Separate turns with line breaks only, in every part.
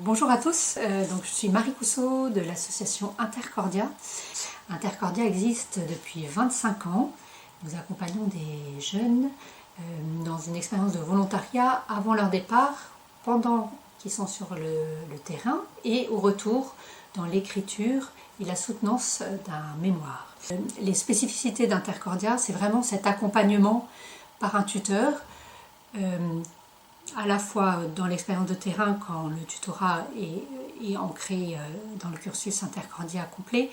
Bonjour à tous, donc je suis Marie Cousseau de l'association Intercordia. Intercordia existe depuis 25 ans. Nous accompagnons des jeunes dans une expérience de volontariat avant leur départ, pendant qu'ils sont sur le terrain et au retour dans l'écriture et la soutenance d'un mémoire. Les spécificités d'Intercordia, c'est vraiment cet accompagnement par un tuteur, à la fois dans l'expérience de terrain quand le tutorat est ancré dans le cursus Intercordia complet.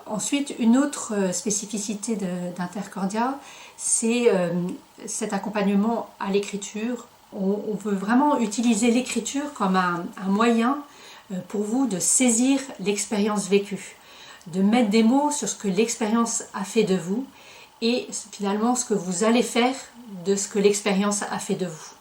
Ensuite, une autre spécificité d'Intercordia, c'est cet accompagnement à l'écriture. On veut vraiment utiliser l'écriture comme un moyen pour vous de saisir l'expérience vécue, de mettre des mots sur ce que l'expérience a fait de vous et finalement ce que vous allez faire de ce que l'expérience a fait de vous.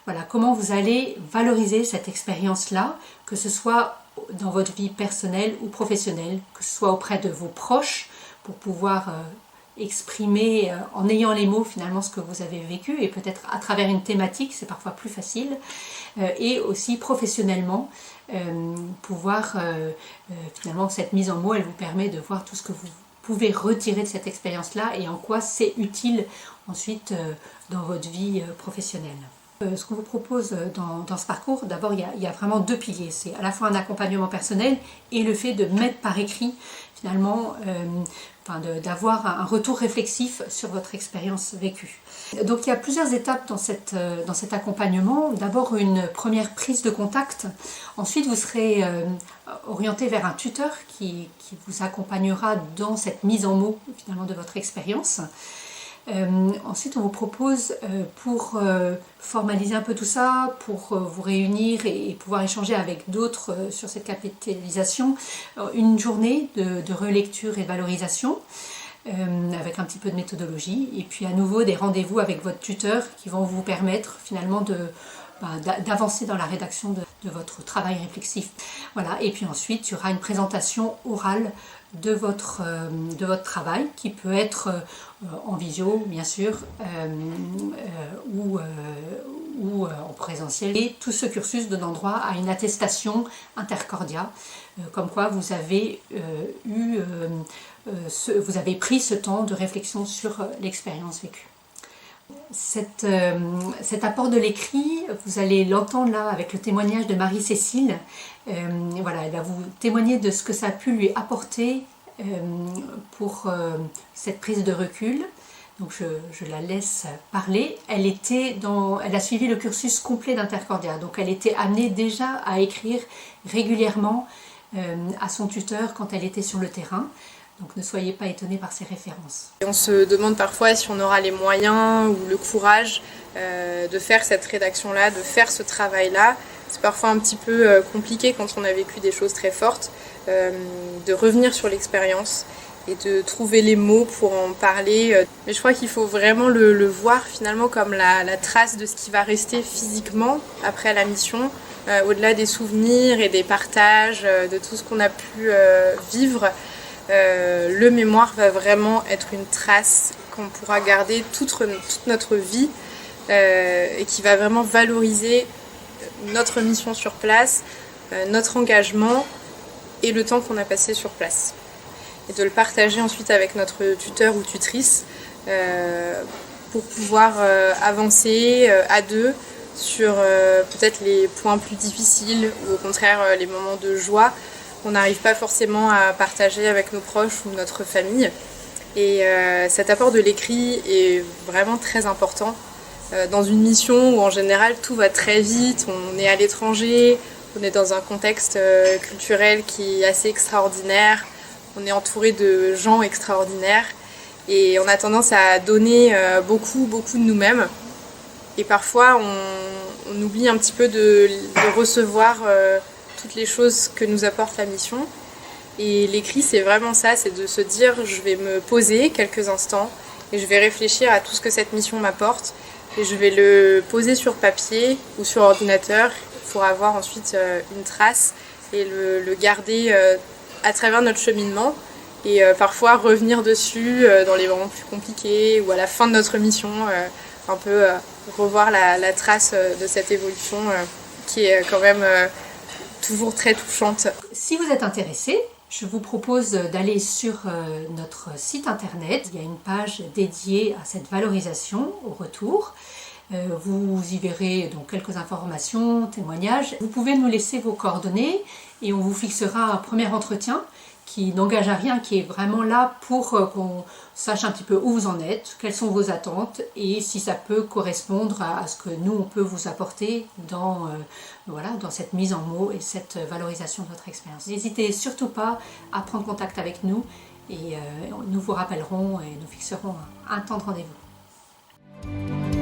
Voilà, comment vous allez valoriser cette expérience-là, que ce soit dans votre vie personnelle ou professionnelle, que ce soit auprès de vos proches, pour pouvoir exprimer en ayant les mots finalement ce que vous avez vécu, et peut-être à travers une thématique, c'est parfois plus facile, et aussi professionnellement, pouvoir finalement cette mise en mots, elle vous permet de voir tout ce que vous pouvez retirer de cette expérience-là et en quoi c'est utile ensuite dans votre vie professionnelle. Ce qu'on vous propose dans ce parcours, d'abord il y a vraiment deux piliers, c'est à la fois un accompagnement personnel et le fait de mettre par écrit finalement, d'avoir un retour réflexif sur votre expérience vécue. Donc il y a plusieurs étapes dans cet accompagnement. D'abord une première prise de contact, ensuite vous serez orienté vers un tuteur qui vous accompagnera dans cette mise en mots finalement de votre expérience. Ensuite, on vous propose, pour formaliser un peu tout ça, pour vous réunir et pouvoir échanger avec d'autres sur cette capitalisation, une journée de relecture et de valorisation, avec un petit peu de méthodologie, et puis à nouveau des rendez-vous avec votre tuteur qui vont vous permettre finalement d'avancer dans la rédaction de votre travail réflexif. Voilà. Et puis ensuite, il y aura une présentation orale de votre travail qui peut être en visio bien sûr ou en présentiel, et tout ce cursus donne droit à une attestation Intercordia comme quoi vous avez vous avez pris ce temps de réflexion sur l'expérience vécue. Cet apport de l'écrit, vous allez l'entendre là avec le témoignage de Marie-Cécile. Voilà, elle va vous témoigner de ce que ça a pu lui apporter pour cette prise de recul. Donc je la laisse parler. Elle a suivi le cursus complet d'Intercordia, donc elle était amenée déjà à écrire régulièrement à son tuteur quand elle était sur le terrain. Donc ne soyez pas étonnés par ces références.
On se demande parfois si on aura les moyens ou le courage de faire cette rédaction-là, de faire ce travail-là. C'est parfois un petit peu compliqué quand on a vécu des choses très fortes, de revenir sur l'expérience et de trouver les mots pour en parler. Mais je crois qu'il faut vraiment le voir finalement comme la trace de ce qui va rester physiquement après la mission, au-delà des souvenirs et des partages, de tout ce qu'on a pu vivre. Le mémoire va vraiment être une trace qu'on pourra garder toute notre vie et qui va vraiment valoriser notre mission sur place, notre engagement et le temps qu'on a passé sur place. Et de le partager ensuite avec notre tuteur ou tutrice pour pouvoir avancer à deux sur peut-être les points plus difficiles ou au contraire les moments de joie qu'on n'arrive pas forcément à partager avec nos proches ou notre famille. Et cet apport de l'écrit est vraiment très important dans une mission où en général tout va très vite, on est à l'étranger, on est dans un contexte culturel qui est assez extraordinaire, on est entouré de gens extraordinaires et on a tendance à donner beaucoup de nous-mêmes. Et parfois on oublie un petit peu de recevoir toutes les choses que nous apporte la mission. Et l'écrit, c'est vraiment ça, c'est de se dire je vais me poser quelques instants et je vais réfléchir à tout ce que cette mission m'apporte et je vais le poser sur papier ou sur ordinateur pour avoir ensuite une trace et le garder à travers notre cheminement et parfois revenir dessus dans les moments plus compliqués ou à la fin de notre mission, un peu revoir la trace de cette évolution qui est quand même toujours très touchante.
Si vous êtes intéressé, je vous propose d'aller sur notre site internet. Il y a une page dédiée à cette valorisation au retour. Vous y verrez donc quelques informations, témoignages. Vous pouvez nous laisser vos coordonnées et on vous fixera un premier entretien qui n'engage à rien, qui est vraiment là pour qu'on sache un petit peu où vous en êtes, quelles sont vos attentes et si ça peut correspondre à ce que nous on peut vous apporter dans cette mise en mots et cette valorisation de votre expérience. N'hésitez surtout pas à prendre contact avec nous et nous vous rappellerons et nous fixerons un temps de rendez-vous.